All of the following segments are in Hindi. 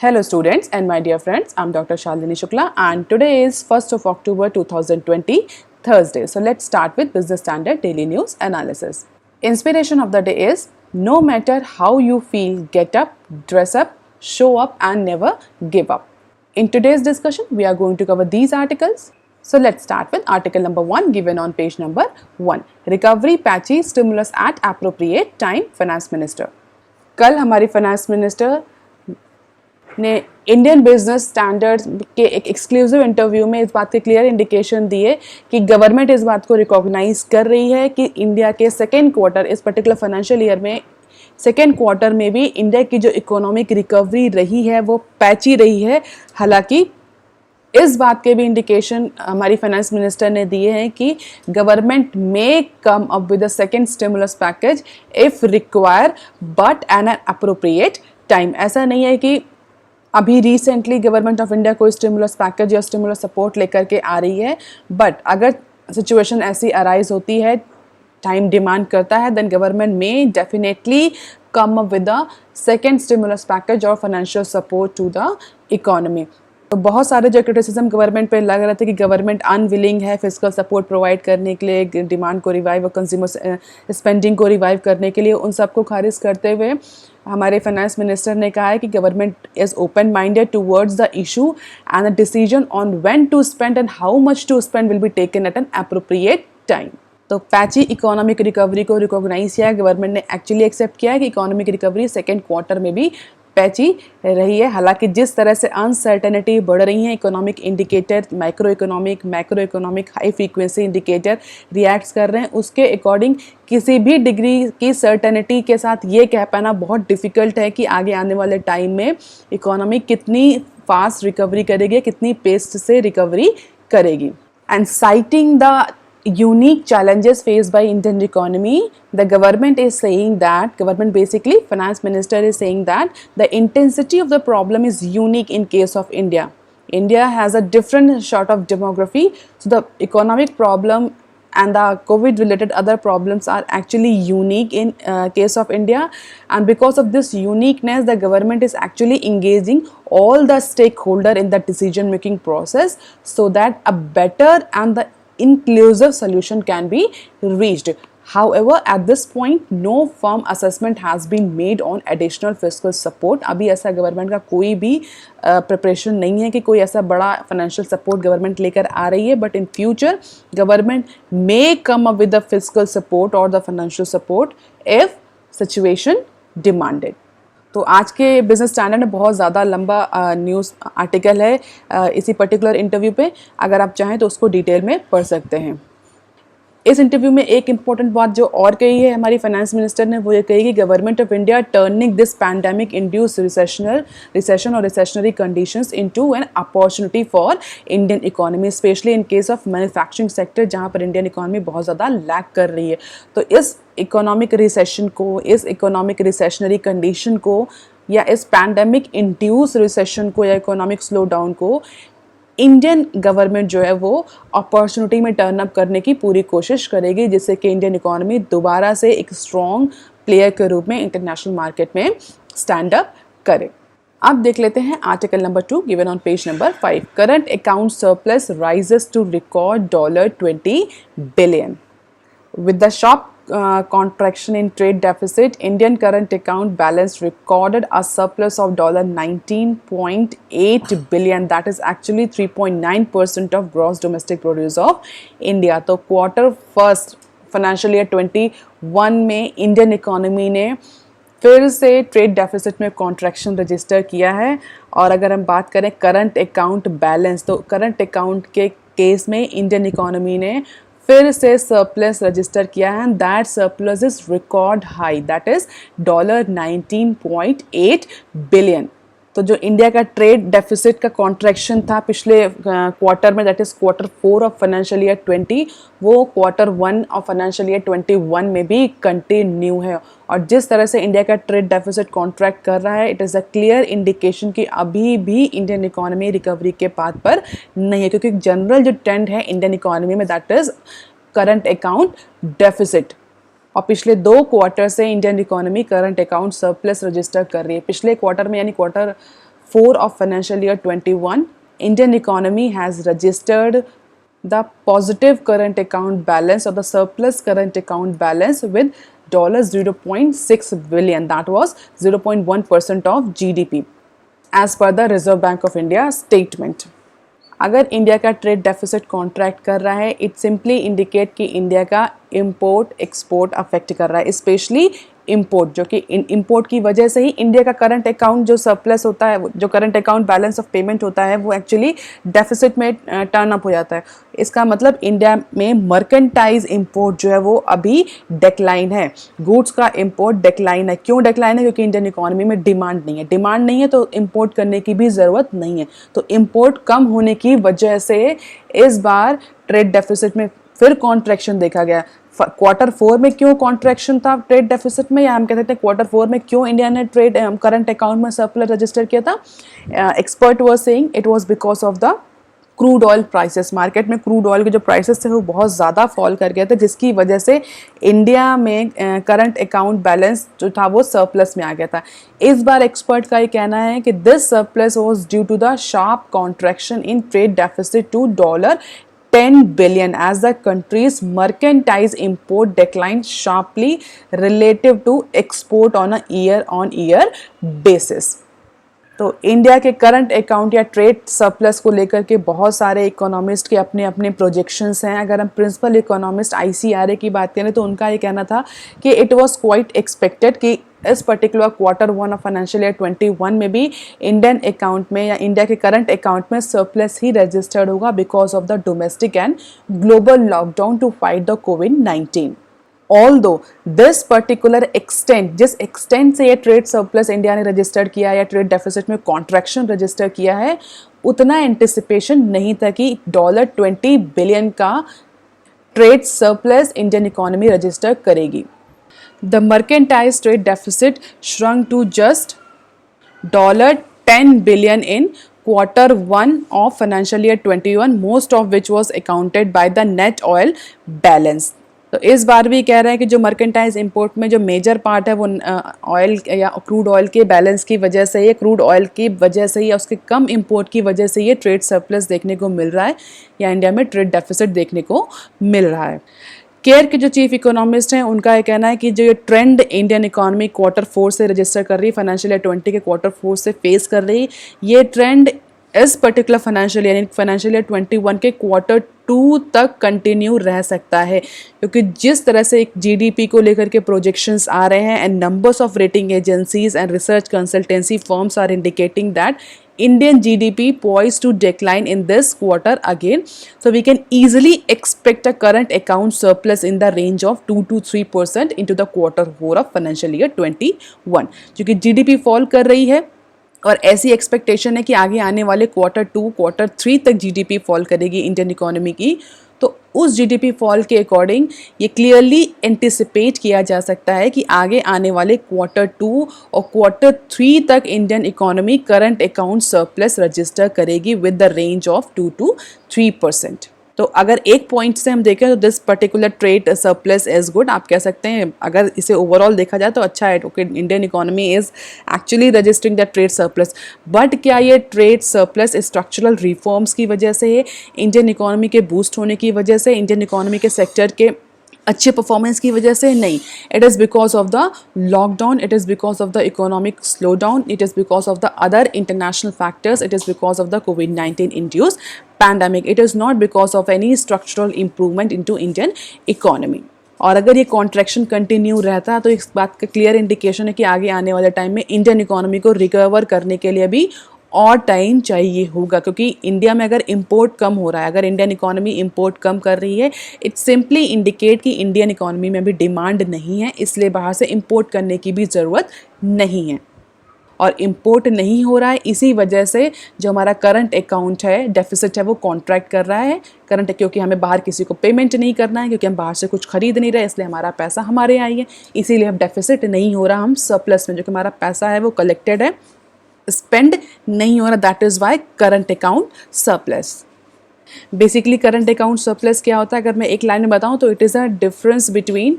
Hello students and my dear friends, I'm Dr. Shalini Shukla and today is 1st of October 2020, Thursday. So let's start with Business Standard Daily News Analysis. Inspiration of the day is, no matter how you feel, get up, dress up, show up and never give up. In today's discussion, we are going to cover these articles. So let's start with article number 1 given on page number 1. Recovery patchy stimulus at appropriate time, Finance Minister. कल हमारी फाइनेंस मिनिस्टर ने इंडियन बिजनेस स्टैंडर्ड्स के एक एक्सक्लूसिव इंटरव्यू में इस बात की क्लियर इंडिकेशन दी है कि गवर्नमेंट इस बात को रिकॉग्नाइज कर रही है कि इंडिया के सेकेंड क्वार्टर, इस पर्टिकुलर फाइनेंशियल ईयर में सेकेंड क्वार्टर में भी इंडिया की जो इकोनॉमिक रिकवरी रही है वो पैची रही है। हालांकि इस बात के भी इंडिकेशन हमारी फाइनेंस मिनिस्टर ने दिए हैं कि government may come up with a second stimulus package if require but an appropriate time. ऐसा नहीं है कि अभी रिसेंटली गवर्नमेंट ऑफ इंडिया कोई स्टिमुलस पैकेज या स्टिमुलस सपोर्ट लेकर के आ रही है, बट अगर सिचुएशन ऐसी अराइज होती है, टाइम डिमांड करता है, then government may definitely come up with a second stimulus package और financial support to the economy. तो बहुत सारे जो क्रिटिसिज्म गवर्नमेंट पे लग रहे थे कि गवर्नमेंट अनविलिंग है फिजिकल सपोर्ट प्रोवाइड करने के लिए, डिमांड को रिवाइव और कंज्यूमर स्पेंडिंग को रिवाइव करने के लिए, उन सबको खारिज करते हुए हमारे फाइनेंस मिनिस्टर ने कहा है कि government is open minded towards the issue and the decision on when to spend and how much to spend will be taken at an appropriate time. तो पैची इकोनॉमिक रिकवरी को रिकॉग्नाइज किया है, गवर्नमेंट ने एक्चुअली एक्सेप्ट किया है कि इकोनॉमिक रिकवरी सेकेंड क्वार्टर में भी पैची रही है। हालांकि जिस तरह से अनसर्टेनिटी बढ़ रही है, economic indicator, macro economic high frequency indicator reacts कर रहे हैं, उसके अकॉर्डिंग किसी भी डिग्री की सर्टेनिटी के साथ ये कह पाना बहुत डिफ़िकल्ट है कि आगे आने वाले टाइम में इकोनॉमी कितनी फास्ट रिकवरी करेगी, कितनी पेस से रिकवरी करेगी। And citing the unique challenges faced by Indian economy, the government is saying that, basically finance minister is saying that the intensity of the problem is unique in case of India. India has a different sort of demography, so the economic problem and the COVID related other problems are actually unique in case of India, and because of this uniqueness the government is actually engaging all the stakeholder in the decision making process so that a better and the inclusive solution can be reached. However, at this point no firm assessment has been made on additional fiscal support. अभी ऐसा गवर्नमेंट का कोई भी प्रिपरेशन नहीं है कि कोई ऐसा बड़ा फाइनेंशियल सपोर्ट गवर्नमेंट लेकर आ रही है, but in future government may come up with the physical support और the financial support if situation demanded. तो आज के बिजनेस स्टैंडर्ड में बहुत ज़्यादा लंबा न्यूज़ आर्टिकल है इसी पर्टिकुलर इंटरव्यू पे, अगर आप चाहें तो उसको डिटेल में पढ़ सकते हैं। इस इंटरव्यू में एक इम्पॉर्टेंट बात जो और कही है हमारी फाइनेंस मिनिस्टर ने, वो ये कही कि government of India turning this pandemic induce recession और recessionary conditions into an opportunity for Indian economy, specially in case of manufacturing sector जहाँ पर इंडियन इकोनॉमी बहुत ज़्यादा लैग कर रही है। तो इस इकोनॉमिक रिसेशन को, इस इकोनॉमिक रिसेशनरी कंडीशन को या इस पैंडेमिक इंड्यूस रिसेशन को या इकोनॉमिक स्लो डाउन को इंडियन गवर्नमेंट जो है वो अपॉर्चुनिटी में टर्न अप करने की पूरी कोशिश करेगी, जिससे कि इंडियन इकोनॉमी दोबारा से एक स्ट्रॉन्ग प्लेयर के रूप में इंटरनेशनल मार्केट में स्टैंड अप करे। अब देख लेते हैं article number 2 given on page number 5। Current account surplus rises to record $20 billion। With the sharp contraction in trade deficit, Indian current account balance recorded a surplus of $19.8 billion. That is actually 3.9% of gross domestic produce of India. तो क्वार्टर फर्स्ट फाइनेंशियल ईयर 21 में इंडियन इकोनॉमी ने फिर से ट्रेड डेफिसिट में कॉन्ट्रैक्शन रजिस्टर किया है। और अगर हम बात करें करंट अकाउंट बैलेंस, तो करंट अकाउंट के केस में इंडियन इकोनॉमी ने फिर से सरप्लस रजिस्टर किया है, and that surplus is record high, that is $19.8 billion. तो जो इंडिया का ट्रेड डेफिसिट का कॉन्ट्रैक्शन था पिछले क्वार्टर में, that is quarter 4 of financial year 20, वो क्वार्टर 1 ऑफ फाइनेंशियल ईयर 21 में भी कंटिन्यू है। और जिस तरह से इंडिया का ट्रेड डेफिसिट कॉन्ट्रैक्ट कर रहा है, it is a clear indication कि अभी भी इंडियन इकोनॉमी रिकवरी के पाथ पर नहीं है, क्योंकि जनरल जो ट्रेंड है इंडियन इकोनॉमी में that is current account deficit. और पिछले 2 क्वार्टर से Indian economy current account surplus register कर रही है। पिछले क्वार्टर में यानी quarter 4 of financial year 21, Indian economy has registered the positive current account balance or the surplus current account balance with $0.6 billion. That was 0.1% of GDP as per the Reserve Bank of India statement. अगर इंडिया का ट्रेड डेफिसिट कॉन्ट्रैक्ट कर रहा है, इट सिंपली इंडिकेट कि इंडिया का इंपोर्ट एक्सपोर्ट अफेक्ट कर रहा है, स्पेशली इंपोर्ट, जो कि इंपोर्ट की वजह से ही इंडिया का करंट अकाउंट जो सरप्लस होता है, जो current account balance of payment होता है, वो एक्चुअली डेफिसिट में टर्न अप हो जाता है। इसका मतलब इंडिया में मर्केंटाइज इंपोर्ट जो है वो अभी डिक्लाइन है, गुड्स का इंपोर्ट डिक्लाइन है। क्यों डिक्लाइन है? क्योंकि इंडियन इकोनॉमी में डिमांड नहीं है। डिमांड नहीं है तो इंपोर्ट करने की भी ज़रूरत नहीं है। तो इंपोर्ट कम होने की वजह से इस बार ट्रेड डेफिसिट में फिर कॉन्ट्रैक्शन देखा गया। क्वार्टर 4 में क्यों कॉन्ट्रैक्शन था ट्रेड डेफिसिट में, या हम कह सकते हैं क्वार्टर 4 में क्यों इंडिया ने ट्रेड करंट अकाउंट में सरप्लस रजिस्टर किया था? Expert was saying it was because of the crude oil prices. Market में क्रूड ऑयल के जो प्राइसेस थे वो बहुत ज़्यादा फॉल कर गए थे, जिसकी वजह से इंडिया में करंट अकाउंट बैलेंस जो था वो सरप्लस में आ गया था। इस बार एक्सपर्ट का ये कहना है कि this surplus was due to the sharp contraction in trade deficit to $10 billion as the country's mercantile import declined sharply relative to export on a year-on-year basis. तो इंडिया के करंट अकाउंट या ट्रेड सरप्लस को लेकर के बहुत सारे इकोनॉमिस्ट के अपने अपने प्रोजेक्शंस हैं। अगर हम प्रिंसिपल इकोनॉमिस्ट ICRA की बात करें तो उनका ये कहना था कि इट वाज क्वाइट एक्सपेक्टेड कि इस particular quarter 1 of financial year 21 में भी इंडियन अकाउंट में या इंडिया के करंट अकाउंट में सरप्लस ही रजिस्टर्ड होगा because of the domestic and global lockdown to fight the कोविड-19। Although this particular extent, जिस एक्सटेंट से ये ट्रेड सरप्लस इंडिया ने रजिस्टर किया या ट्रेड डेफिसिट में कॉन्ट्रैक्शन रजिस्टर किया है, उतना एंटिसिपेशन नहीं था कि $20 बिलियन का trade surplus Indian economy register करेगी। The mercantile trade deficit shrunk to just $10 billion in quarter 1 of financial year 21, most of which was accounted by the net oil balance. तो इस बार भी कह रहे हैं कि जो मर्केंटाइज इंपोर्ट में जो मेजर पार्ट है वो ऑयल या क्रूड ऑयल के बैलेंस की वजह से, ये क्रूड ऑयल की वजह से या उसके कम इंपोर्ट की वजह से ये ट्रेड सरप्लस देखने को मिल रहा है या इंडिया में ट्रेड डेफिसिट देखने को मिल रहा है। केयर के जो चीफ इकोनॉमिस्ट हैं उनका ये कहना है कि जो ये ट्रेंड इंडियन इकोनॉमी क्वार्टर 4 से रजिस्टर कर रही है, फाइनेंशियल ईयर 20 के क्वार्टर 4 से फेस कर रही, ये ट्रेंड इस पर्टिकुलर फाइनेंशियल ईयर 21 के क्वार्टर 2 तक कंटिन्यू रह सकता है, क्योंकि जिस तरह से एक GDP को लेकर के प्रोजेक्शंस आ रहे हैं and numbers of rating agencies and research consultancy firms are indicating that Indian GDP poised to decline in this quarter again. So we can easily expect a current account surplus in the range of 2 to 3% into the quarter 4 of financial year 21. क्योंकि GDP fall कर रही है और ऐसी एक्सपेक्टेशन है कि आगे आने वाले क्वार्टर 2, क्वार्टर 3 तक GDP फॉल करेगी इंडियन इकोनॉमी की, तो उस GDP फॉल के अकॉर्डिंग ये क्लियरली एंटिसिपेट किया जा सकता है कि आगे आने वाले क्वार्टर 2 और क्वार्टर 3 तक Indian economy current account surplus register करेगी with the range of 2 to 3%। तो अगर एक पॉइंट से हम देखें तो this particular trade surplus is good, आप कह सकते हैं अगर इसे ओवरऑल देखा जाए तो अच्छा है। Okay, Indian economy is actually registering the trade surplus, but क्या ये ट्रेड सरप्लस स्ट्रक्चरल रिफॉर्म्स की वजह से है, इंडियन इकोनॉमी के बूस्ट होने की वजह से, इंडियन इकोनॉमी के सेक्टर के अच्छे परफॉर्मेंस की वजह से? नहीं, it is because of the lockdown, it is because of the economic slow down, it is because of the other international factors, it is because of the covid induced pandemic, it is not because of any structural improvement into Indian economy. और अगर ये कॉन्ट्रैक्शन कंटिन्यू रहता तो इस बात का क्लियर इंडिकेशन है कि आगे आने वाले टाइम में इंडियन इकोनॉमी को रिकवर करने के लिए भी और टाइम चाहिए होगा, क्योंकि इंडिया में अगर इंपोर्ट कम हो रहा है, अगर इंडियन इकोनॉमी इंपोर्ट कम कर रही है, इट सिंपली इंडिकेट कि इंडियन इकोनॉमी में भी डिमांड नहीं है, इसलिए बाहर से इंपोर्ट करने की भी ज़रूरत नहीं है। और इंपोर्ट नहीं हो रहा है, इसी वजह से जो हमारा करंट अकाउंट है, डेफिसिट है, वो कॉन्ट्रैक्ट कर रहा है। करंट क्योंकि हमें बाहर किसी को पेमेंट नहीं करना है, क्योंकि हम बाहर से कुछ खरीद नहीं रहे, इसलिए हमारा पैसा हमारे यहाँ ही है, इसीलिए अब डेफिसिट नहीं हो रहा, हम सरप्लस में, जो कि हमारा पैसा है वो कलेक्टेड है, स्पेंड नहीं हो रहा, that is why current account surplus. Basically current account surplus क्या होता है, अगर मैं एक लाइन में बताऊं तो it is a difference between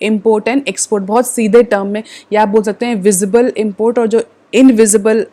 import and export, बहुत सीधे टर्म में, या आप बोल सकते हैं विजिबल इम्पोर्ट और जो इनविजिबल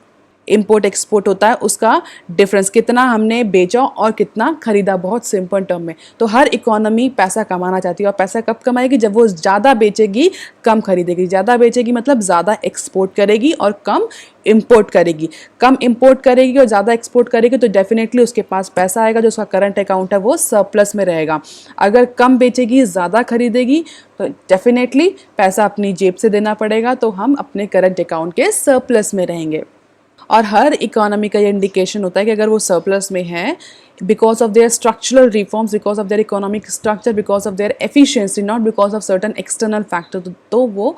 इम्पोर्ट एक्सपोर्ट होता है उसका डिफरेंस, कितना हमने बेचा और कितना खरीदा, बहुत सिंपल टर्म में। तो हर इकोनॉमी पैसा कमाना चाहती है और पैसा कब कमाएगी, जब वो ज़्यादा बेचेगी कम खरीदेगी। ज़्यादा बेचेगी मतलब ज़्यादा एक्सपोर्ट करेगी और कम इंपोर्ट करेगी। कम इंपोर्ट करेगी और ज़्यादा एक्सपोर्ट करेगी तो डेफिनेटली उसके पास पैसा आएगा, जो उसका करंट अकाउंट है वो सरप्लस में रहेगा। अगर कम बेचेगी ज़्यादा खरीदेगी तो डेफिनेटली पैसा अपनी जेब से देना पड़ेगा, तो हम अपने करंट अकाउंट के सरप्लस में रहेंगे। और हर इकोनॉमी का ये इंडिकेशन होता है कि अगर वो सरप्लस में है because of their structural reforms, because of their economic structure, because of their efficiency, not because of certain external factor, तो वो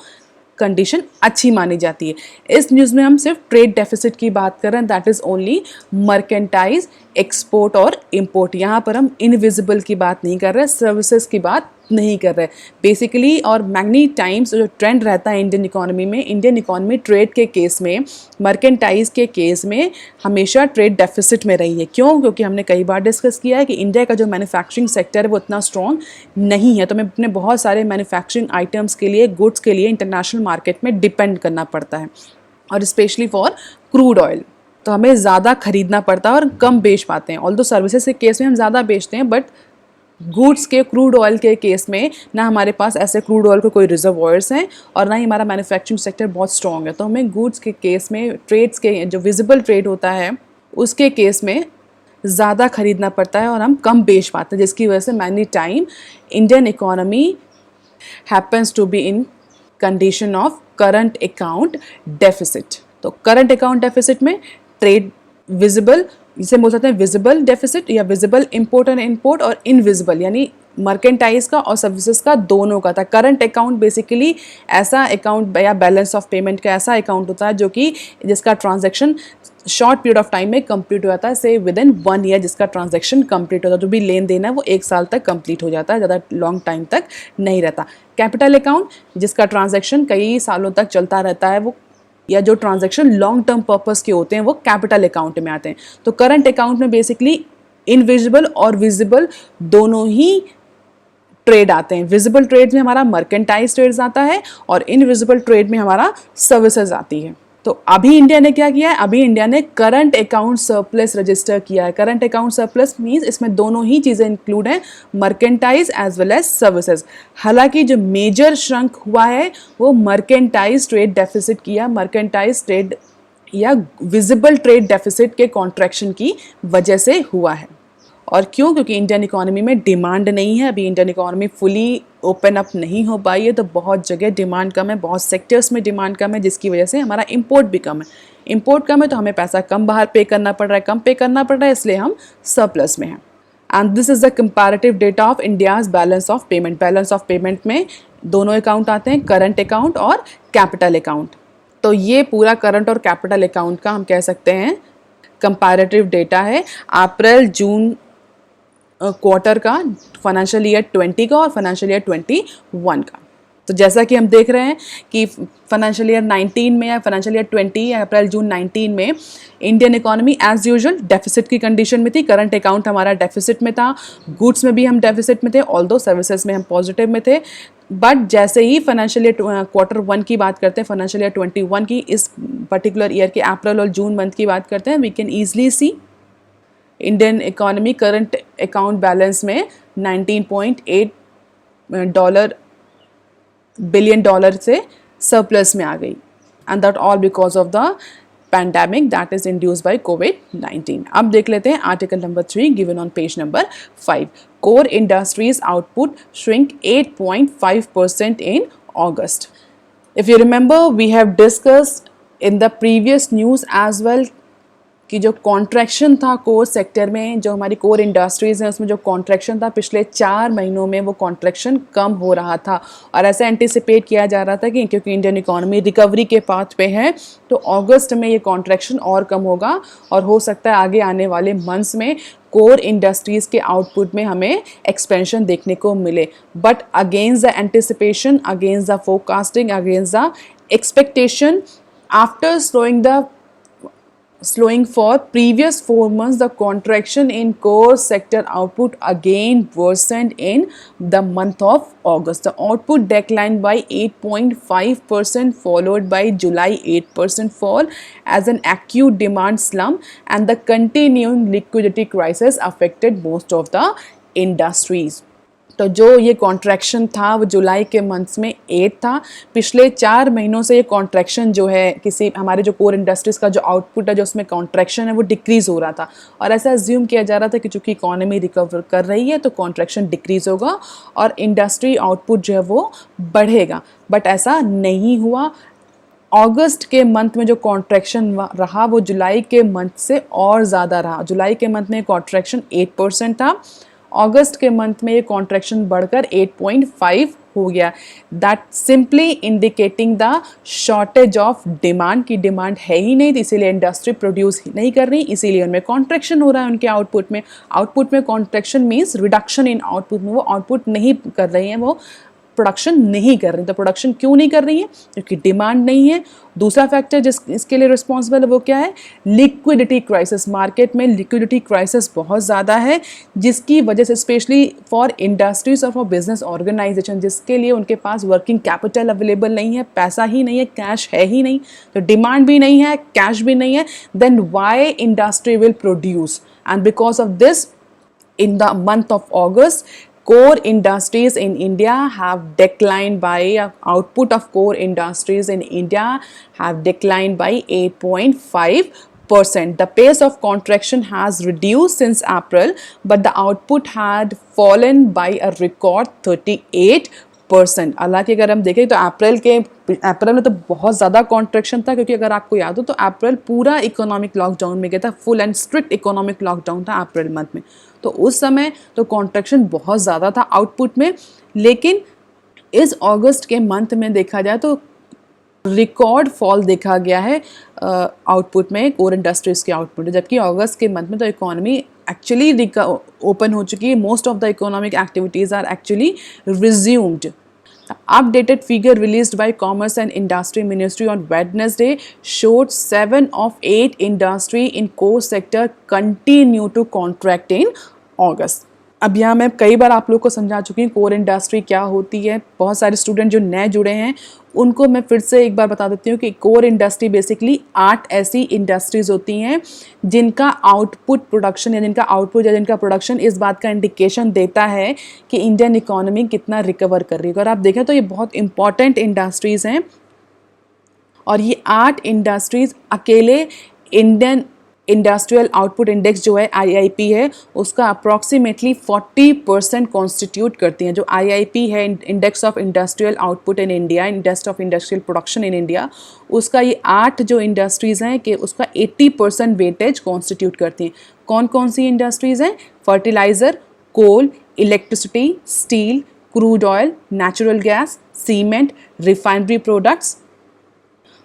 कंडीशन अच्छी मानी जाती है। इस न्यूज़ में हम सिर्फ ट्रेड डेफिसिट की बात कर रहे हैं, that is only merchandise, export और इंपोर्ट। यहाँ पर हम इनविजिबल की बात नहीं कर रहे, सर्विसेज की बात नहीं कर रहे बेसिकली। और मैनी टाइम्स जो ट्रेंड रहता है इंडियन इकोनॉमी में, इंडियन इकोनॉमी ट्रेड के केस में, मर्केंटाइज के केस में हमेशा ट्रेड डेफिसिट में रही है। क्यों? क्योंकि हमने कई बार डिस्कस किया है कि इंडिया का जो मैन्युफैक्चरिंग सेक्टर है वो इतना स्ट्रॉन्ग नहीं है, तो हमें अपने बहुत सारे मैन्युफैक्चरिंग आइटम्स के लिए, गुड्स के लिए इंटरनेशनल मार्केट में डिपेंड करना पड़ता है, और स्पेशली फॉर क्रूड ऑयल। तो हमें ज़्यादा खरीदना पड़ता है और कम बेच पाते हैं। ऑल्दो सर्विसेज के केस में हम ज़्यादा बेचते हैं, बट गुड्स के, क्रूड ऑयल के केस में ना हमारे पास ऐसे क्रूड ऑयल के कोई रिजर्वॉयर्स हैं और ना ही हमारा मैन्युफैक्चरिंग सेक्टर बहुत स्ट्रॉन्ग है। तो हमें गुड्स के केस में, ट्रेड्स के जो विजिबल ट्रेड होता है उसके केस में ज़्यादा खरीदना पड़ता है और हम कम बेच पाते हैं, जिसकी वजह से many time Indian economy happens to be in condition of current account deficit. तो करंट अकाउंट डेफिसिट में ट्रेड विजिबल, जिसे बोल सकते हैं विजिबल डेफिसिट या विजिबल इंपोर्ट एंड इंपोर्ट, और इनविजिबल यानी मर्केंटाइज का और सर्विसेज का, दोनों का था। करंट अकाउंट बेसिकली ऐसा अकाउंट या बैलेंस ऑफ पेमेंट का ऐसा अकाउंट होता है जो कि जिसका transaction short period of time में कंप्लीट हो जाता है, से विद इन 1 ईयर जिसका ट्रांजैक्शन कंप्लीट होता है। जो भी लेन देन है वो 1 साल तक कंप्लीट हो जाता है, ज़्यादा लॉन्ग टाइम तक नहीं रहता। कैपिटल अकाउंट जिसका ट्रांजैक्शन कई सालों तक चलता रहता है, वो या जो ट्रांजैक्शन लॉन्ग टर्म पर्पस के होते हैं वो कैपिटल अकाउंट में आते हैं। तो करंट अकाउंट में बेसिकली इनविजिबल और विजिबल दोनों ही ट्रेड आते हैं। विजिबल ट्रेड में हमारा मर्केंटाइज ट्रेड्स आता है और इनविजिबल ट्रेड में हमारा सर्विसेज आती है। तो अभी इंडिया ने क्या किया है, अभी इंडिया ने करंट अकाउंट सरप्लस रजिस्टर किया है। करंट अकाउंट सरप्लस मींस इसमें दोनों ही चीज़ें इंक्लूड हैं, merchandise as well as services. हालांकि जो मेजर श्रंक हुआ है वो मर्केंटाइज ट्रेड डेफिसिट किया, मर्केंटाइज ट्रेड या विजिबल ट्रेड डेफिसिट के कॉन्ट्रैक्शन की वजह से हुआ है। और क्यों? क्योंकि इंडियन इकोनॉमी में डिमांड नहीं है, अभी Indian economy fully open up नहीं हो पाई है, तो बहुत जगह डिमांड कम है, बहुत सेक्टर्स में डिमांड कम है, जिसकी वजह से हमारा इंपोर्ट भी कम है। इंपोर्ट कम है तो हमें पैसा कम बाहर पे करना पड़ रहा है, कम पे करना पड़ रहा है, इसलिए हम सरप्लस में हैं। And this is the comparative data of India's balance of payment. Balance of payment में दोनों अकाउंट आते हैं, करंट अकाउंट और कैपिटल अकाउंट। तो ये पूरा करंट और कैपिटल अकाउंट का हम कह सकते हैं कंपैरेटिव डेटा है अप्रैल जून क्वार्टर का, फाइनेंशियल ईयर 20 का और फाइनेंशियल ईयर 21 का। तो जैसा कि हम देख रहे हैं कि फाइनेंशियल ईयर 19 में या फाइनेंशियल ईयर 20 या अप्रैल जून 19 में Indian economy as usual deficit की कंडीशन में थी। करंट अकाउंट हमारा डेफिसिट में था, गुड्स में भी हम डेफिसिट में थे, ऑल्दो सर्विसेज में हम पॉजिटिव में थे। बट जैसे ही फाइनेंशियल ईयर क्वार्टर 1 की बात करते हैं, फाइनेंशियल ईयर 21 की, इस पर्टिकुलर ईयर के अप्रैल और जून मंथ की बात करते हैं, we can easily see Indian economy current account balance में $19.8 बिलियन से सरप्लस में आ गई, and that all because of the pandemic that is induced by कोविड-19। अब देख लेते हैं article number 3 given on page number 5। Core industries output shrink 8.5% in August. If you remember, we have discussed in the previous news as well कि जो कॉन्ट्रैक्शन था कोर सेक्टर में, जो हमारी कोर इंडस्ट्रीज़ हैं उसमें जो कॉन्ट्रैक्शन था पिछले 4 महीनों में, वो कॉन्ट्रैक्शन कम हो रहा था। और ऐसा एंटिसिपेट किया जा रहा था कि क्योंकि इंडियन इकोनॉमी रिकवरी के पाथ पे है तो अगस्त में ये कॉन्ट्रैक्शन और कम होगा, और हो सकता है आगे आने वाले मंथ्स में कोर इंडस्ट्रीज़ के आउटपुट में हमें एक्सपेंशन देखने को मिले। But against the anticipation, against the forecasting, against the expectation, after slowing the slowing for previous 4 months, the contraction in core sector output again worsened in the month of August. The output declined by 8.5%, followed by July 8% fall as an acute demand slump, and the continuing liquidity crisis affected most of the industries. तो जो ये कॉन्ट्रैक्शन था वो जुलाई के मंथ्स में 8 था। पिछले 4 महीनों से ये कॉन्ट्रैक्शन जो है किसी हमारे जो कोर इंडस्ट्रीज़ का जो आउटपुट है जो उसमें कॉन्ट्रैक्शन है वो डिक्रीज़ हो रहा था, और ऐसा अज्यूम किया जा रहा था कि चूँकि इकोनॉमी रिकवर कर रही है तो कॉन्ट्रैक्शन डिक्रीज़ होगा और इंडस्ट्री आउटपुट जो है वो बढ़ेगा, बट ऐसा नहीं हुआ। अगस्त के मंथ में जो कॉन्ट्रैक्शन रहा वो जुलाई के मंथ से और ज़्यादा रहा। जुलाई के मंथ में कॉन्ट्रैक्शन 8% था, अगस्त के मंथ में ये कॉन्ट्रैक्शन बढ़कर 8.5 हो गया। That simply indicating the shortage of demand की डिमांड है ही नहीं, तो इसीलिए इंडस्ट्री प्रोड्यूस नहीं कर रही, इसीलिए उनमें कॉन्ट्रैक्शन हो रहा है उनके आउटपुट में। आउटपुट में contraction means reduction in output में, वो आउटपुट नहीं कर रही हैं, वो प्रोडक्शन नहीं कर रही। तो प्रोडक्शन क्यों नहीं कर रही है? क्योंकि डिमांड नहीं है। दूसरा फैक्टर जिस इसके लिए रिस्पॉन्सिबल है वो क्या है? Liquidity crisis. मार्केट में लिक्विडिटी क्राइसिस बहुत ज़्यादा है, जिसकी वजह से स्पेशली फॉर इंडस्ट्रीज और फॉर बिजनेस ऑर्गेनाइजेशन, जिसके लिए उनके पास वर्किंग कैपिटल अवेलेबल नहीं है, पैसा ही नहीं है, कैश है ही नहीं, तो डिमांड भी नहीं है, कैश भी नहीं है, then why industry will produce. And because of this in the month of August, core industries in India have declined by output of core industries in India have declined by 8.5%. The pace of contraction has reduced since April, but the output had fallen by a record 38%. हालांकि अगर हम देखें तो अप्रैल में तो बहुत ज़्यादा कॉन्ट्रैक्शन था, क्योंकि अगर आपको याद हो तो अप्रैल पूरा इकोनॉमिक लॉकडाउन में गया था, full and strict economic lockdown था अप्रैल मंथ में, तो उस समय तो कॉन्ट्रैक्शन बहुत ज़्यादा था आउटपुट में। लेकिन इस अगस्त के मंथ में देखा जाए तो रिकॉर्ड फॉल देखा गया है आउटपुट में, कोर इंडस्ट्रीज़ के आउटपुट, जबकि अगस्त के मंथ में तो इकोनॉमी एक्चुअली ओपन हो चुकी है। Most of the economic activities are actually resumed. The updated figure released by Commerce and Industry Ministry on Wednesday showed 7 of 8 industry in core sector continue to contract in August. अब यहाँ मैं कई बार आप लोग को समझा चुकी हूँ कोर इंडस्ट्री क्या होती है। बहुत सारे स्टूडेंट जो नए जुड़े हैं उनको मैं फिर से एक बार बता देती हूँ कि कोर इंडस्ट्री बेसिकली 8 ऐसी इंडस्ट्रीज़ होती हैं जिनका आउटपुट प्रोडक्शन या जिनका आउटपुट या जिनका प्रोडक्शन इस बात का इंडिकेशन देता है कि इंडियन इकोनॉमी कितना रिकवर कर रही है। अगर आप देखें तो ये बहुत इंपॉर्टेंट इंडस्ट्रीज़ हैं, और ये 8 इंडस्ट्रीज़ अकेले इंडियन इंडस्ट्रियल आउटपुट इंडेक्स जो है IIP है उसका अप्रॉक्सीमेटली 40% कॉन्स्टिट्यूट करती हैं। जो IIP है index of industrial output in India, index of industrial production in India, उसका ये 8 जो इंडस्ट्रीज़ हैं कि उसका 80% वेटेज कॉन्स्टिट्यूट करती हैं। कौन कौन सी इंडस्ट्रीज़ हैं? Fertiliser, coal, electricity, steel, crude oil, natural gas, cement, refinery products.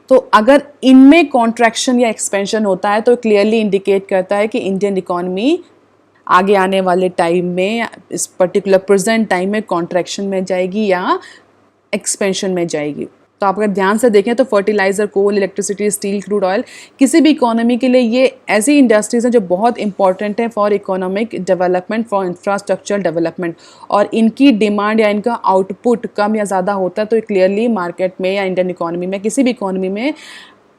तो अगर इनमें कॉन्ट्रैक्शन या एक्सपेंशन होता है तो क्लियरली इंडिकेट करता है कि इंडियन इकोनॉमी आगे आने वाले टाइम में, इस पर्टिकुलर प्रेजेंट टाइम में कॉन्ट्रैक्शन में जाएगी या एक्सपेंशन में जाएगी। तो आप अगर ध्यान से देखें तो fertiliser, coal, electricity, steel, crude oil, किसी भी इकोनॉमी के लिए ये ऐसी इंडस्ट्रीज़ हैं जो बहुत इंपॉर्टेंट है for economic development, for infrastructural development, और इनकी डिमांड या इनका आउटपुट कम या ज़्यादा होता है तो क्लियरली मार्केट में या इंडियन इकोनॉमी में, किसी भी इकोनॉमी में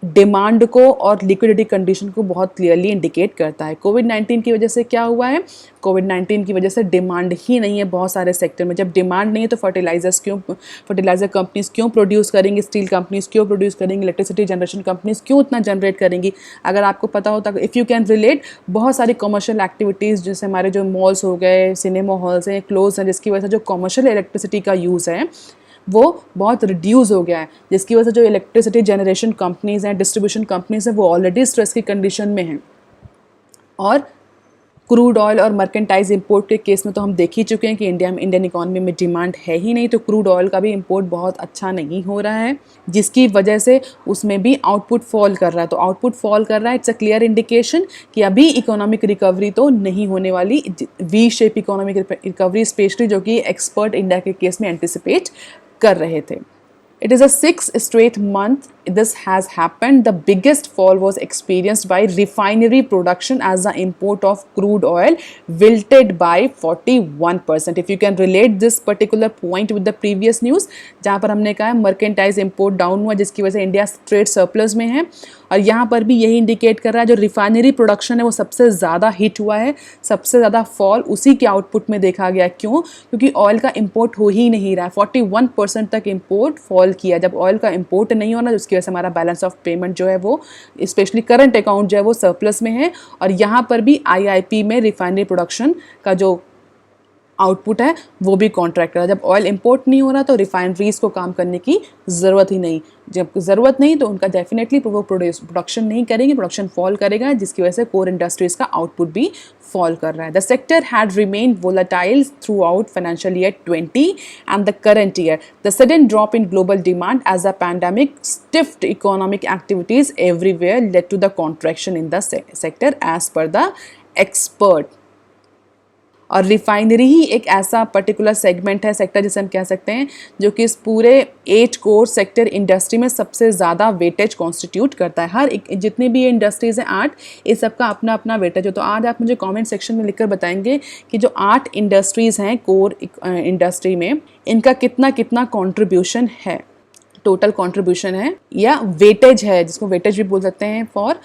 डिमांड को और लिक्विडिटी कंडीशन को बहुत क्लियरली इंडिकेट करता है। कोविड-19 की वजह से क्या हुआ है? कोविड-19 की वजह से डिमांड ही नहीं है बहुत सारे सेक्टर में। जब डिमांड नहीं है तो फर्टिलाइज़र कंपनीज क्यों प्रोड्यूस करेंगी, स्टील कंपनीज क्यों प्रोड्यूस करेंगी, इलेक्ट्रिसिटी जनरेशन कंपनीज क्यों उतना जनरेट करेंगी? अगर आपको पता होता, इफ़ यू कैन रिलेट, बहुत सारी कमर्शियल एक्टिविटीज़ जैसे हमारे जो मॉल्स हो गए, सिनेमा हॉल्स हैं, क्लोज हैं, जिसकी वजह से जो कमर्शियल इलेक्ट्रिसिटी का यूज़ है वो बहुत रिड्यूस हो गया है, जिसकी वजह से जो इलेक्ट्रिसिटी जनरेशन कंपनीज़ हैं, डिस्ट्रीब्यूशन कंपनीज़ हैं, वो ऑलरेडी स्ट्रेस की कंडीशन में हैं। और क्रूड ऑयल और मर्केंटाइज इंपोर्ट के केस में तो हम देख ही चुके हैं कि इंडियन इकोनॉमी में डिमांड है ही नहीं, तो क्रूड ऑयल का भी इंपोर्ट बहुत अच्छा नहीं हो रहा है, जिसकी वजह से उसमें भी आउटपुट फॉल कर रहा है। तो आउटपुट फॉल कर रहा है, इट्स अ क्लियर इंडिकेशन कि अभी इकोनॉमिक रिकवरी तो नहीं होने वाली, V shape economic recovery specially जो कि एक्सपर्ट इंडिया के केस में एंटिसिपेट कर रहे थे। It is a 6th straight month this has happened. The biggest fall was experienced by refinery production as the import of crude oil wilted by 41%. If you can relate this particular point with the previous news, जहाँ पर हमने कहा मर्केंटाइज इंपोर्ट डाउन हुआ जिसकी वजह से इंडिया ट्रेड सरप्लस में है, और यहाँ पर भी यही इंडिकेट कर रहा है जो रिफाइनरी प्रोडक्शन है वो सबसे ज़्यादा हिट हुआ है, सबसे ज़्यादा फॉल उसी के आउटपुट में देखा गया। क्यों? क्योंकि ऑयल का इंपोर्ट हो ही नहीं रहा है, 41% तक इंपोर्ट फॉल किया। जब ऑयल का इंपोर्ट नहीं होना उसकी वजह से हमारा बैलेंस ऑफ पेमेंट जो है वो स्पेशली करंट अकाउंट जो है वो सरप्लस में है, और यहाँ पर भी आईआईपी में रिफाइनरी प्रोडक्शन का जो आउटपुट है वो भी कॉन्ट्रैक्ट कर रहा है। जब ऑयल इंपोर्ट नहीं हो रहा तो रिफाइनरीज को काम करने की ज़रूरत ही नहीं, जब ज़रूरत नहीं तो उनका डेफिनेटली वो प्रोडक्शन नहीं करेंगे, प्रोडक्शन फॉल करेगा, जिसकी वजह से कोर इंडस्ट्रीज़ का आउटपुट भी फॉल कर रहा है। The sector had remained volatile throughout financial year 20 and the current year. The sudden drop in global demand as the pandemic stifled economic activities everywhere led to the contraction in the sector as per the expert. और रिफाइनरी ही एक ऐसा पर्टिकुलर सेगमेंट है, सेक्टर जिसे हम कह सकते हैं, जो कि इस पूरे 8 कोर सेक्टर इंडस्ट्री में सबसे ज़्यादा वेटेज कॉन्स्टिट्यूट करता है। हर एक जितनी भी ये इंडस्ट्रीज़ हैं 8, इस सबका अपना अपना वेटेज हो। तो आज आप मुझे कमेंट सेक्शन में लिखकर बताएंगे कि जो 8 इंडस्ट्रीज़ हैं कोर इंडस्ट्री में, इनका कितना कितना कॉन्ट्रीब्यूशन है, टोटल कॉन्ट्रीब्यूशन है या वेटेज है, जिसको वेटेज भी बोल सकते हैं, for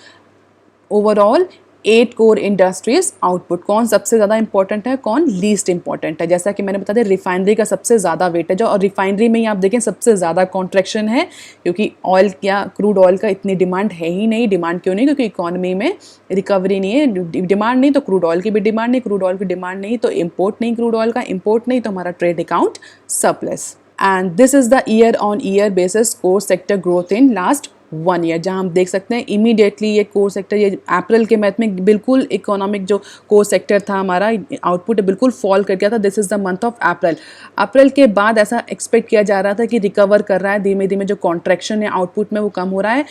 overall 8 core industries output. कौन सबसे ज़्यादा इंपॉर्टेंट है, कौन लीस्ट इंपॉर्टेंट है। जैसा कि मैंने बता दिया रिफाइनरी का सबसे ज़्यादा वेटेज है, और रिफाइनरी में ही आप देखें सबसे ज़्यादा कॉन्ट्रैक्शन है, क्योंकि ऑयल या क्रूड ऑयल का इतनी डिमांड है ही नहीं। डिमांड क्यों नहीं? क्योंकि इकोनॉमी में रिकवरी नहीं है। डिमांड नहीं तो क्रूड ऑयल की भी डिमांड नहीं, क्रूड ऑयल की डिमांड नहीं तो इम्पोर्ट नहीं, क्रूड ऑयल का इम्पोर्ट नहीं तो हमारा trade account surplus. And this is the year on year basis core sector growth in last 1 year, जहाँ हम देख सकते हैं इमीडिएटली ये कोर सेक्टर, ये अप्रैल के मंथ में बिल्कुल इकोनॉमिक जो कोर सेक्टर था हमारा आउटपुट बिल्कुल फॉल कर गया था। This is the month of April. अप्रैल के बाद ऐसा एक्सपेक्ट किया जा रहा था कि रिकवर कर रहा है, धीमे धीमे जो कॉन्ट्रैक्शन है आउटपुट में वो कम हो रहा है।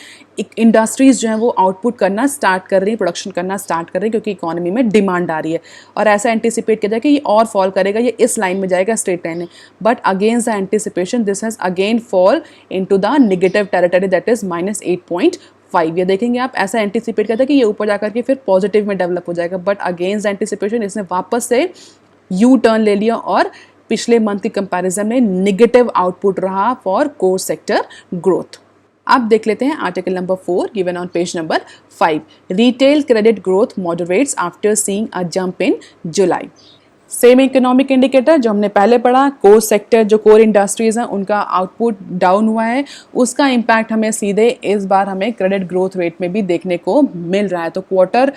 इंडस्ट्रीज़ जो है वो आउटपुट करना स्टार्ट कर रही है, प्रोडक्शन करना स्टार्ट कर रही है, क्योंकि इकोनॉमी में डिमांड आ रही है। और ऐसा एंटिसिपेट किया जाए कि ये और फॉल करेगा, ये इस लाइन में जाएगा स्ट्रेट लाइन में। But against the anticipation this has again fall into the negative territory, that is -8.5। ये देखेंगे आप, ऐसा एंटिसिपेट करता है कि ये ऊपर जाकर के फिर पॉजिटिव में डेवलप हो जाएगा, बट अगेंस्ट द एंटिसिपेशन इसने वापस से यू टर्न ले लिया और पिछले मंथ की कंपैरिजन में नेगेटिव आउटपुट रहा फॉर कोर सेक्टर ग्रोथ। अब देख लेते हैं article number 4 given on page number 5। Retail credit growth moderates after seeing a jump in July. Same economic indicator जो हमने पहले पढ़ा, कोर सेक्टर जो कोर इंडस्ट्रीज़ हैं उनका आउटपुट डाउन हुआ है, उसका इम्पैक्ट हमें सीधे इस बार हमें क्रेडिट ग्रोथ रेट में भी देखने को मिल रहा है। तो क्वार्टर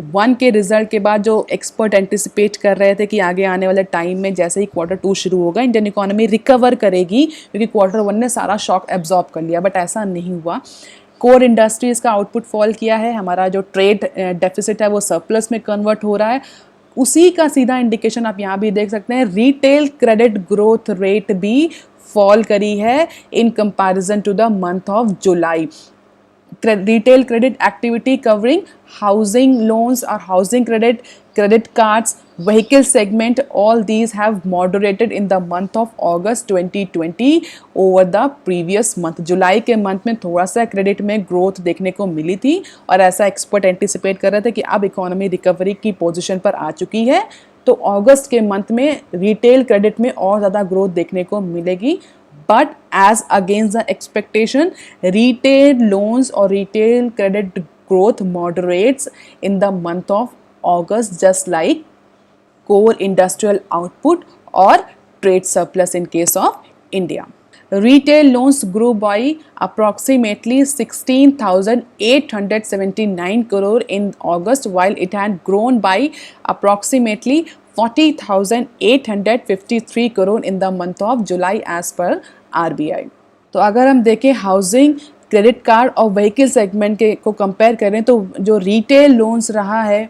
1 के रिजल्ट के बाद जो एक्सपर्ट एंटिसिपेट कर रहे थे कि आगे आने वाले टाइम में जैसे ही क्वार्टर 2 शुरू होगा इंडियन इकोनॉमी रिकवर करेगी, क्योंकि क्वार्टर 1 ने सारा शॉक एब्जॉर्ब कर लिया, बट ऐसा नहीं हुआ। कोर इंडस्ट्रीज़ का आउटपुट फॉल किया है, हमारा जो ट्रेड डेफिसिट है वो सरप्लस में कन्वर्ट हो रहा है। उसी का सीधा इंडिकेशन आप यहाँ भी देख सकते हैं, रिटेल क्रेडिट ग्रोथ रेट भी फॉल करी है in comparison to the month of July. Retail credit activity covering housing loans or housing credit cards, vehicle segment, all these have moderated in the month of August 2020 over the previous month. जुलाई के मंथ में थोड़ा सा क्रेडिट में ग्रोथ देखने को मिली थी, और ऐसा एक्सपर्ट एंटिसिपेट कर रहे थे कि अब इकोनॉमी रिकवरी की पोजीशन पर आ चुकी है, तो अगस्त के मंथ में रिटेल क्रेडिट में और ज़्यादा ग्रोथ देखने को मिलेगी। But as against the expectation, retail loans or retail credit growth moderates in the month of August, just like core industrial output or trade surplus in case of India. Retail loans grew by approximately 16,879 crore in August, while it had grown by approximately 40,853 crore in the month of July as per RBI. तो अगर हम देखें हाउसिंग, क्रेडिट कार्ड और व्हीकल सेगमेंट के को कंपेयर करें तो जो रिटेल लोन्स रहा है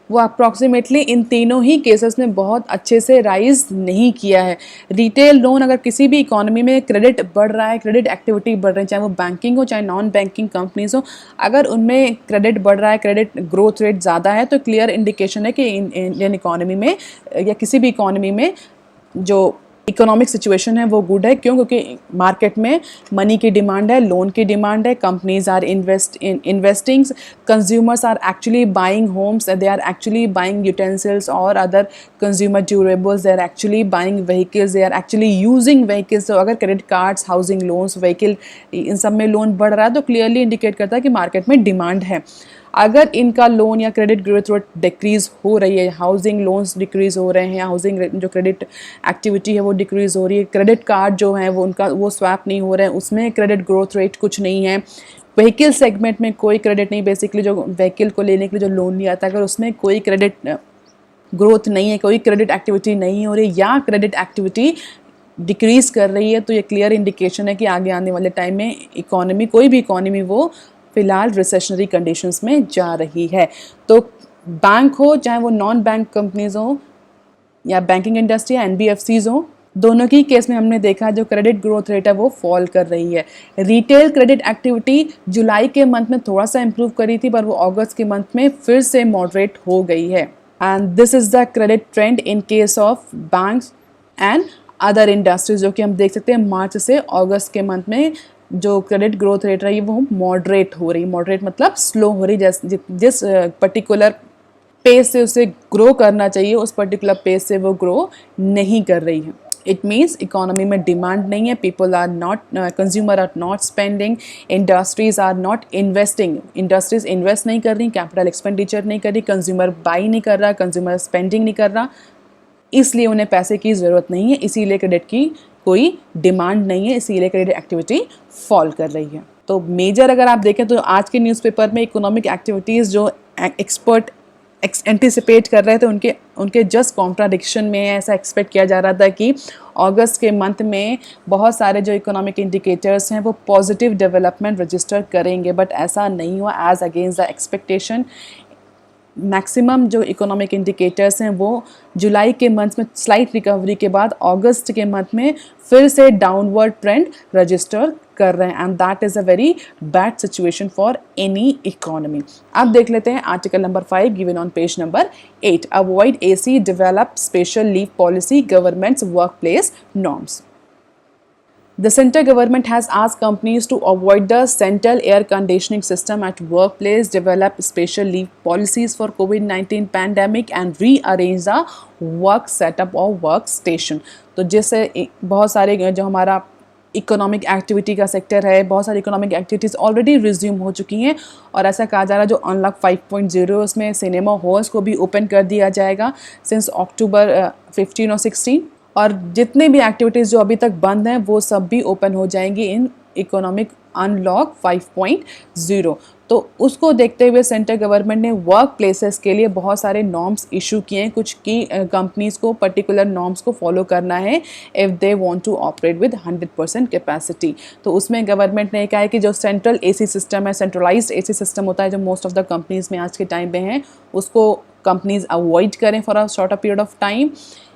वो अप्रॉक्सीमेटली इन तीनों ही केसेस में बहुत अच्छे से राइज नहीं किया है। रिटेल लोन अगर किसी भी इकोनॉमी में क्रेडिट बढ़ रहा है, क्रेडिट एक्टिविटी बढ़ रही है, चाहे वो बैंकिंग हो चाहे नॉन बैंकिंग कंपनीज हो, अगर उनमें क्रेडिट बढ़ रहा है, क्रेडिट ग्रोथ रेट ज़्यादा है, तो क्लियर इंडिकेशन है कि इंडियन इकोनॉमी में या किसी भी इकोनॉमी में जो इकोनॉमिक सिचुएशन है वो गुड है। क्यों? क्योंकि मार्केट में मनी की डिमांड है, लोन की डिमांड है, companies are investing, consumers are actually buying homes, they are actually buying utensils और other consumer durables, they are actually buying vehicles, they are actually using vehicles. तो अगर credit cards, housing loans, vehicle, इन सब में लोन बढ़ रहा है तो क्लियरली इंडिकेट करता है कि मार्केट में डिमांड है। अगर इनका लोन या क्रेडिट ग्रोथ रेट डिक्रीज हो रही है, हाउसिंग लोन्स डिक्रीज हो रहे हैं, हाउसिंग जो क्रेडिट एक्टिविटी है वो डिक्रीज हो रही है, क्रेडिट कार्ड जो है वो उनका वो स्वैप नहीं हो रहे हैं, उसमें क्रेडिट ग्रोथ रेट कुछ नहीं है, व्हीकल सेगमेंट में कोई क्रेडिट नहीं, बेसिकली जो व्हीकल को लेने के लिए जो लोन लिया था अगर उसमें कोई क्रेडिट ग्रोथ नहीं है, कोई क्रेडिट एक्टिविटी नहीं हो रही या क्रेडिट एक्टिविटी डिक्रीज कर रही है, तो ये क्लियर इंडिकेशन है कि आगे आने वाले टाइम में इकोनॉमी, कोई भी इकोनॉमी वो फिलहाल रिसेशनरी कंडीशंस में जा रही है। तो बैंक हो चाहे वो नॉन बैंक कंपनीज हो या बैंकिंग इंडस्ट्री या एनबीएफसीज हो, दोनों की केस में हमने देखा जो क्रेडिट ग्रोथ रेट है वो फॉल कर रही है। रिटेल क्रेडिट एक्टिविटी जुलाई के मंथ में थोड़ा सा इंप्रूव करी थी पर वो अगस्त के मंथ में फिर से मॉडरेट हो गई है। And this is the credit trend in case of banks and other industries, जो कि हम देख सकते हैं मार्च से अगस्त के मंथ में जो क्रेडिट ग्रोथ रेट रही है वो मॉडरेट हो रही है। मॉडरेट मतलब स्लो हो रही, जिस पर्टिकुलर पेस से उसे ग्रो करना चाहिए उस पर्टिकुलर पेस से वो ग्रो नहीं कर रही है। इट मीन्स इकोनॉमी में डिमांड नहीं है, people are not, consumer are not spending, industries are not investing, industries invest नहीं कर रही, कैपिटल एक्सपेंडिचर नहीं कर रही, कंज्यूमर बाई नहीं कर रहा, कंज्यूमर स्पेंडिंग नहीं कर रहा, इसलिए उन्हें पैसे की ज़रूरत नहीं है, इसीलिए क्रेडिट की कोई डिमांड नहीं है, इसीलिए क्रेडिट एक्टिविटी फॉल कर रही है। तो मेजर अगर आप देखें तो आज के न्यूज़पेपर में इकोनॉमिक एक्टिविटीज़ जो एक्सपर्ट एंटिसिपेट कर रहे थे उनके जस्ट कॉन्ट्राडिक्शन में ऐसा एक्सपेक्ट किया जा रहा था कि अगस्त के मंथ में बहुत सारे जो इकोनॉमिक इंडिकेटर्स हैं वो पॉजिटिव डेवलपमेंट रजिस्टर करेंगे, बट ऐसा नहीं हुआ as against the expectation. Maximum जो इकोनॉमिक इंडिकेटर्स हैं वो जुलाई के मंथ में स्लाइट रिकवरी के बाद अगस्त के मंथ में फिर से डाउनवर्ड ट्रेंड रजिस्टर कर रहे हैं, and that is a very bad situation for any economy. अब देख लेते हैं article number 5 given on page number 8, avoid AC, develop special leave policy, governments work place norms. The central government has asked companies to avoid the central air conditioning system at workplace, develop special leave policies for COVID-19 pandemic and rearrange the work setup or workstation। तो जिससे बहुत सारे जो हमारा इकोनॉमिक एक्टिविटी का सेक्टर है, बहुत सारी इकोनॉमिक एक्टिविटीज़ ऑलरेडी रिज्यूम हो चुकी हैं और ऐसा कहा जा रहा है जो अनलॉक 5.0 उसमें सिनेमा हॉल्स को भी ओपन कर दिया जाएगा सिंस अक्टूबर 15 और 16, और जितने भी एक्टिविटीज़ जो अभी तक बंद हैं वो सब भी ओपन हो जाएंगी इन इकोनॉमिक अनलॉक 5.0। तो उसको देखते हुए सेंट्रल गवर्नमेंट ने वर्क प्लेसेस के लिए बहुत सारे नॉर्म्स इशू किए हैं। कुछ की कंपनीज़ को पर्टिकुलर नॉर्म्स को फॉलो करना है if they want to operate with 100% capacity. तो उसमें गवर्नमेंट ने कहा है कि जो सेंट्रल एसी सिस्टम है, सेंट्रलाइज्ड एसी सिस्टम होता है जो मोस्ट ऑफ द कंपनीज़ में आज के टाइम पे हैं, उसको कंपनीज़ अवॉइड करें for a shorter period of time.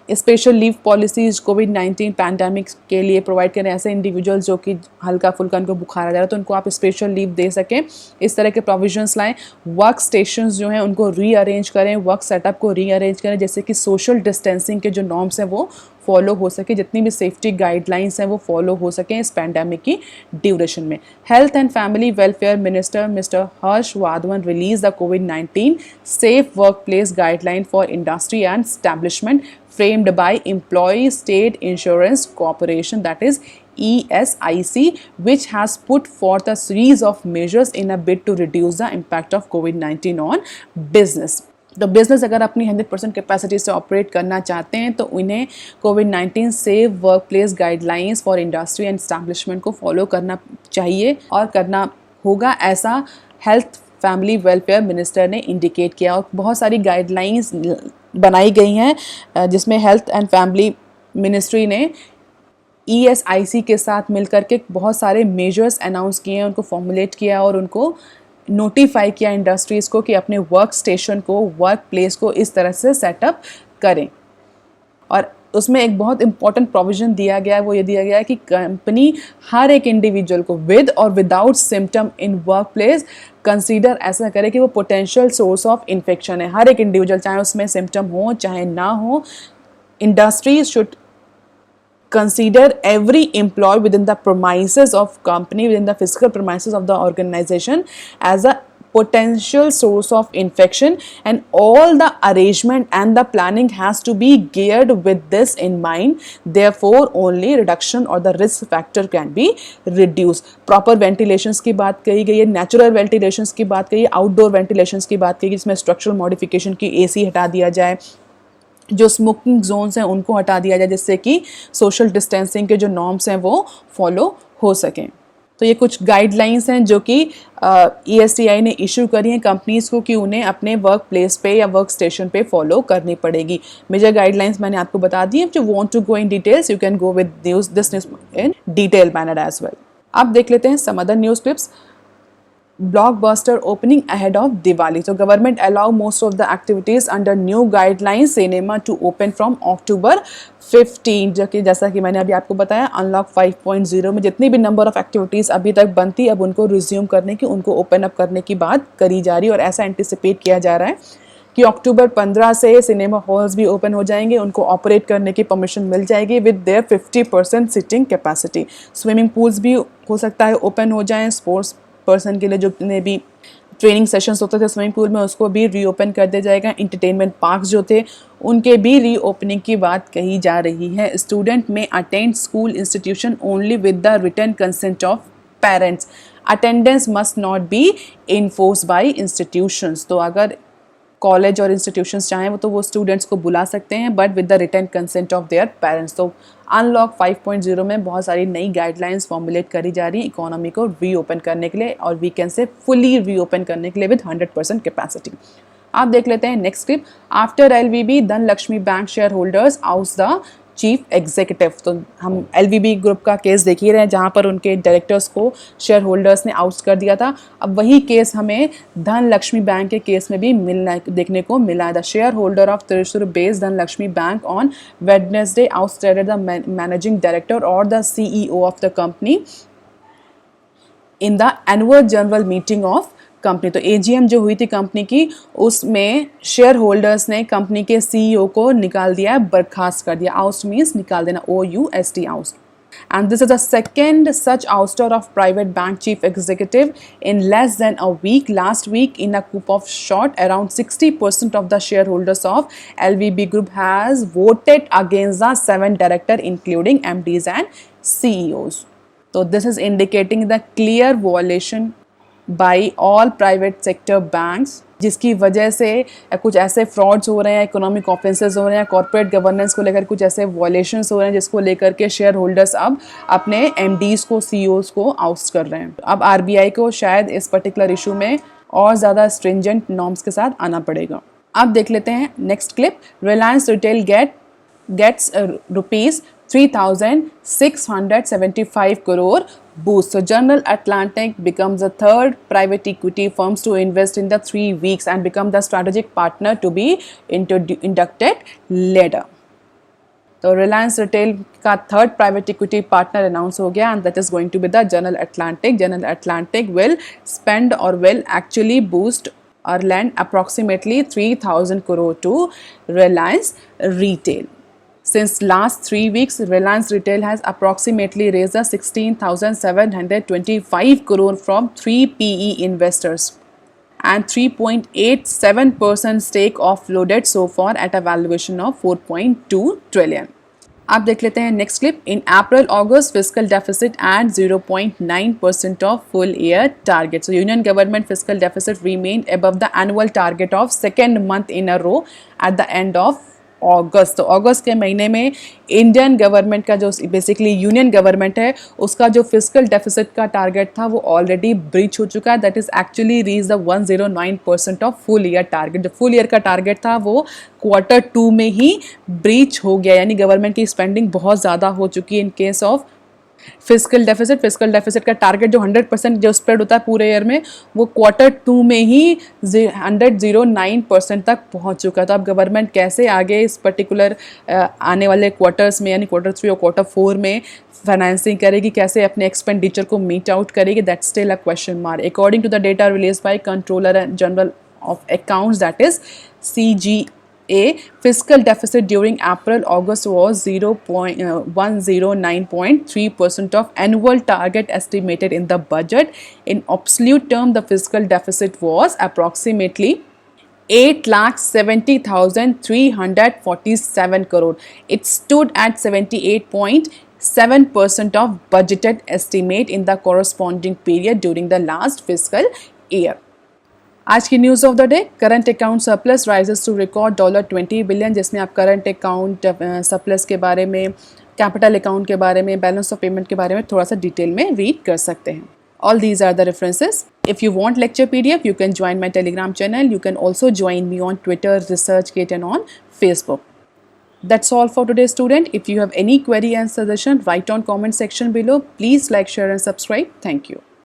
Special leave policies covid pandemic के लिए प्रोवाइड करें, ऐसे इंडिविजुअल्स जो कि हल्का फुल्का उनको बुखार आ जा रहा है तो उनको आप स्पेशल लीव दे सकें, इस तरह के प्रोविजंस लाएं। वर्क स्टेशंस जो हैं उनको रीअरेंज करें, वर्क सेटअप को रीअरेंज करें जैसे कि सोशल डिस्टेंसिंग के जो नॉर्म्स हैं वो फॉलो हो सके, जितनी भी सेफ्टी गाइडलाइंस हैं वो फॉलो हो सकें इस पैंडेमिक की ड्यूरेशन में। Health and family welfare minister mister Harsh Vardhan release the covid safe work place guideline for industry and establishment framed by Employee State Insurance Corporation, that is ESIC, which has put forth a series of measures in a bid to reduce the impact of COVID-19 on business। तो बिज़नेस अगर अपनी 100% कैपेसिटी से ऑपरेट करना चाहते हैं तो उन्हें कोविड-19 safe work place guidelines for industry and establishment को फॉलो करना चाहिए और करना होगा, ऐसा हेल्थ फैमिली वेलफेयर मिनिस्टर ने इंडिकेट किया। और बहुत सारी गाइडलाइंस बनाई गई हैं जिसमें हेल्थ एंड फैमिली मिनिस्ट्री ने ESIC के साथ मिलकर के बहुत सारे मेजर्स अनाउंस किए हैं, उनको फॉर्मुलेट किया और उनको नोटिफाई किया इंडस्ट्रीज़ को कि अपने वर्क स्टेशन को, वर्क प्लेस को इस तरह से सेटअप करें। और उसमें एक बहुत इंपॉर्टेंट प्रोविज़न दिया गया है, वो ये दिया गया है कि कंपनी हर एक इंडिविजुअल को विद और without symptom in work place consider ऐसा करे कि वो पोटेंशियल सोर्स ऑफ इन्फेक्शन है। हर एक इंडिविजुअल, चाहे उसमें सिम्टम हो चाहे ना हो, industries should consider every employee within the premises of company, within the physical premises of the organization as a potential source of infection, and all the arrangement and the planning has to be geared with this in mind. Therefore only reduction or the risk factor can be reduced. Proper ventilations की बात कही गई है, नेचुरल वेंटिलेशंस की बात कही है, आउटडोर वेंटिलेशंस की बात कही है, जिसमें स्ट्रक्चरल मॉडिफिकेशन की एसी हटा दिया जाए, जो स्मोकिंग जोन्स हैं उनको हटा दिया जाए, जिससे कि सोशल डिस्टेंसिंग के जो नॉर्म्स हैं वो फॉलो हो सकें। तो ये कुछ गाइडलाइंस हैं जो कि ESTI ने इशू करी हैं कंपनीज़ को कि उन्हें अपने वर्क प्लेस पे या वर्क स्टेशन पे फॉलो करनी पड़ेगी। मेजर गाइडलाइंस मैंने आपको बता दी है। If you want to go in details you can go with this news in detail manner as well. अब देख लेते हैं some other news clips. Blockbuster opening ahead of Diwali. So government allow most of the activities under new guidelines cinema to open from October 15, जो कि जैसा कि मैंने अभी आपको बताया अनलॉक 5.0 में जितनी भी नंबर ऑफ एक्टिविटीज़ अभी तक बंद थी अब उनको रिज्यूम करने की, उनको ओपन अप करने की बात करी जा रही है। और ऐसा एंटिसिपेट किया जा रहा है कि अक्टूबर 15 से सिनेमा हॉल्स भी ओपन हो जाएंगे, उनको ऑपरेट करने की परमिशन मिल जाएगी with their 50% sitting capacity. Swimming pools भी हो सकता है ओपन हो जाएं, स्पोर्ट्स पर्सन के लिए जो भी ट्रेनिंग सेशंस होते थे स्विमिंग पूल में उसको भी रीओपन कर दिया जाएगा। इंटरटेनमेंट पार्क्स जो थे उनके भी रीओपनिंग की बात कही जा रही है। Student may attend school institution only with the written consent of parents. Attendance must not be enforce by institutions. तो अगर कॉलेज और इंस्टीट्यूशंस चाहें तो वो स्टूडेंट्स को बुला सकते हैं but with the written consent of their parents. तो अनलॉक 5.0 में बहुत सारी नई गाइडलाइंस फॉर्मुलेट करी जा रही है इकोनॉमी को रीओपन करने के लिए और वीकेंड से फुली रीओपन करने के लिए विद 100% कैपेसिटी। आप देख लेते हैं next clip. After LVB Dhanlaxmi bank share holders out the chief executive. तो हम LVB ग्रुप का केस देख ही रहे हैं जहाँ पर उनके डायरेक्टर्स को शेयर होल्डर्स ने आउट कर दिया था। अब वही केस हमें धनलक्ष्मी बैंक के केस में भी देखने को मिला है। The share holder of Thrissur based Dhanlakshmi bank on Wednesday ousted the managing director और the CEO of the company in the annual general meeting of company. तो AGM जो हुई थी कंपनी की उसमें शेयर होल्डर्स ने कंपनी के CEO को निकाल दिया, बर्खास्त कर दिया। आउस्ट मीन्स निकाल देना, OUST oust. And this is the second such ouster of private bank chief executive in less than a week. Last week, in a coup of shot, around 60% of the shareholders of LVB Group has voted against the 7 directors, including MDs and CEOs. So this is indicating the clear violation by all private sector banks, जिसकी वजह से कुछ ऐसे फ्रॉड्स हो रहे हैं, इकोनॉमिक ऑफेंसेस हो रहे हैं, कॉर्पोरेट गवर्नेंस को लेकर कुछ ऐसे वॉयलेशंस हो रहे हैं जिसको लेकर के शेयर होल्डर्स अब अपने MDs को CEOs को आउस्ट कर रहे हैं। अब RBI को शायद इस पर्टिकुलर इशू में और ज़्यादा स्ट्रिंजेंट नॉर्म्स के साथ आना पड़ेगा। अब देख लेते हैं next clip. Reliance retail gets rupees 3,675 crore boost. So General Atlantic becomes the third private equity firms to invest in the 3 weeks and become the strategic partner to be inducted later. तो रिलायंस रिटेल का third private equity partner announce हो गया and that is going to be the General Atlantic. General Atlantic will spend और will actually boost or lend approximately 3,000 crore to Reliance Retail. Since last 3 weeks, Reliance Retail has approximately raised 16,725 crore from 3 PE investors and 3.87% stake offloaded so far at a valuation of 4.2 trillion. आप देख लेते हैं next clip. In April August fiscal deficit at 0.9% of full year target. So union government fiscal deficit remained above the annual target of second month in a row at the end of August. तो अगस्त के महीने में इंडियन गवर्नमेंट का जो बेसिकली यूनियन गवर्नमेंट है उसका जो फिस्कल डेफिसिट का टारगेट था वो ऑलरेडी ब्रीच हो चुका है। That is actually reach the 109% of full year target. जो फुल ईयर का टारगेट था वो Q2 में ही ब्रीच हो गया, यानी गवर्नमेंट की स्पेंडिंग बहुत ज़्यादा हो चुकी है इन केस ऑफ फिस्कल डेफिसिट का टारगेट जो 100% जो स्प्रेड होता है पूरे ईयर में वो Q2 में ही 109% तक पहुंच चुका है। तो अब गवर्नमेंट कैसे आगे इस पर्टिकुलर आने वाले क्वार्टर्स में यानी Q3 और Q4 में फाइनेंसिंग करेगी, कैसे अपने एक्सपेंडिचर को मीट आउट करेगी, that's still a question mark. According to the data release by controller general of accounts that is A. Fiscal deficit during April-August was 109.3% of annual target estimated in the budget. In absolute term, the fiscal deficit was approximately 8,70,347 crore. It stood at 78.7% of budgeted estimate in the corresponding period during the last fiscal year. आज की news of the day, current account surplus rises to record $20 billion, जिसमें आप करंट अकाउंट सरप्लस के बारे में, कैपिटल अकाउंट के बारे में, बैलेंस ऑफ पेमेंट के बारे में थोड़ा सा डिटेल में रीड कर सकते हैं. All these are the references. If you want lecture PDF, you can join my Telegram channel. You can also join me on Twitter, ResearchGate and on Facebook. That's all for today, student. If you have any query and suggestion, write on comment section below. Please like, share and subscribe. Thank you.